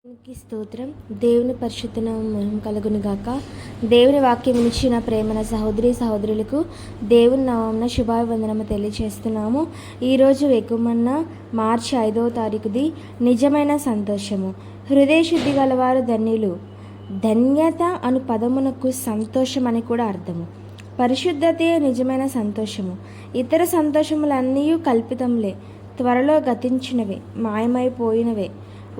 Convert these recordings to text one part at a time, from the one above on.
దేవునికి స్తోత్రం. దేవుని పరిశుద్ధ నామం కలుగును గాక. దేవుని వాక్యం ఇచ్చిన ప్రేమన సహోదరులకు దేవుని నామమున శుభాభివందనము తెలియజేస్తున్నాము. ఈరోజు వెకుమన్న మార్చి 5వ తారీఖుది నిజమైన సంతోషము. హృదయ శుద్ధి గలవారు ధన్యులు. ధన్యత అను పదమునకు సంతోషం అని కూడా అర్థము. పరిశుద్ధతే నిజమైన సంతోషము. ఇతర సంతోషములన్నీ కల్పితంలే, త్వరలో గతించినవే, మాయమైపోయినవే.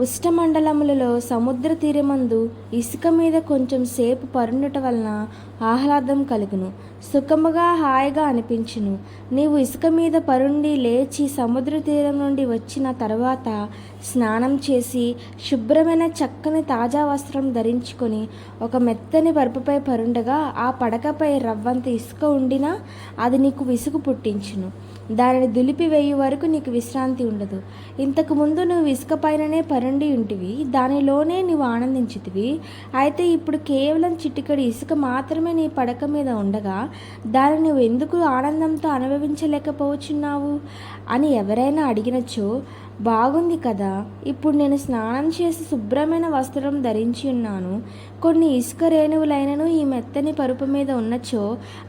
ఉష్ణమండలములలో సముద్ర తీరమందు ఇసుక మీద కొంచెం సేపు పరుండుట వలన ఆహ్లాదం కలుగును, సుఖముగా హాయిగా అనిపించును. నీవు ఇసుక మీద పరుండి లేచి సముద్ర తీరం నుండి వచ్చిన తర్వాత స్నానం చేసి శుభ్రమైన చక్కని తాజా వస్త్రం ధరించుకొని ఒక మెత్తని పరుపుపై పరుండగా ఆ పడకపై రవ్వంత ఇసుక ఉండినా అది నీకు విసుగు పుట్టించును. దానిని దులిపివేయు వరకు నీకు విశ్రాంతి ఉండదు. ఇంతకుముందు నువ్వు ఇసుక పైననే పరుండి ఉంటివి, దానిలోనే నువ్వు ఆనందించితివి. అయితే ఇప్పుడు కేవలం చిటికెడు ఇసుక మాత్రమే నీ పడక మీద ఉండగా దాన్ని నువ్వు ఎందుకు ఆనందంతో అనుభవించలేకపోవచ్చున్నావు అని ఎవరైనా అడిగినచో, బాగుంది కదా, ఇప్పుడు నేను స్నానం చేసి శుభ్రమైన వస్త్రం ధరించి ఉన్నాను, కొన్ని ఇసుక రేణువులైనను ఈ మెత్తని పరుపు మీద ఉన్నచో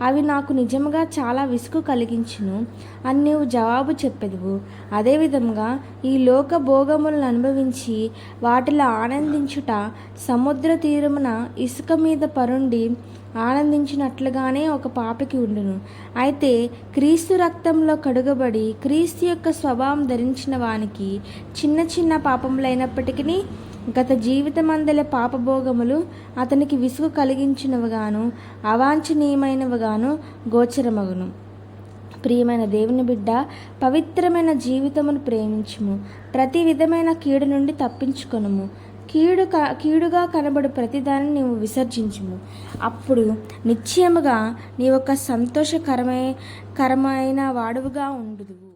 అవి నాకు నిజంగా చాలా విసుగు కలిగించును అని నీవు జవాబు చెప్పెదువు. అదేవిధంగా ఈ లోక భోగములను అనుభవించి వాటిలో ఆనందించుట సముద్ర తీరమున ఇసుక మీద పరుండి ఆనందించినట్లుగానే ఒక పాపికి ఉండును. అయితే క్రీస్తు రక్తంలో కడుగబడి క్రీస్తు యొక్క స్వభావం ధరించిన వానికి చిన్న చిన్న పాపములైనప్పటికీ గత జీవితమందల పాపభోగములు అతనికి విసుగు కలిగించినవిగాను అవాంఛనీయమైనవిగాను గోచరమగును. ప్రియమైన దేవుని బిడ్డ, పవిత్రమైన జీవితమును ప్రేమించుము. ప్రతి విధమైన కీడు నుండి తప్పించుకొనుము. కీడుగా కనబడు ప్రతిదాన్ని నీవు విసర్జించుము. అప్పుడు నిశ్చయముగా నీ ఒక సంతోషకరమైన వాడువుగా ఉండుదువు.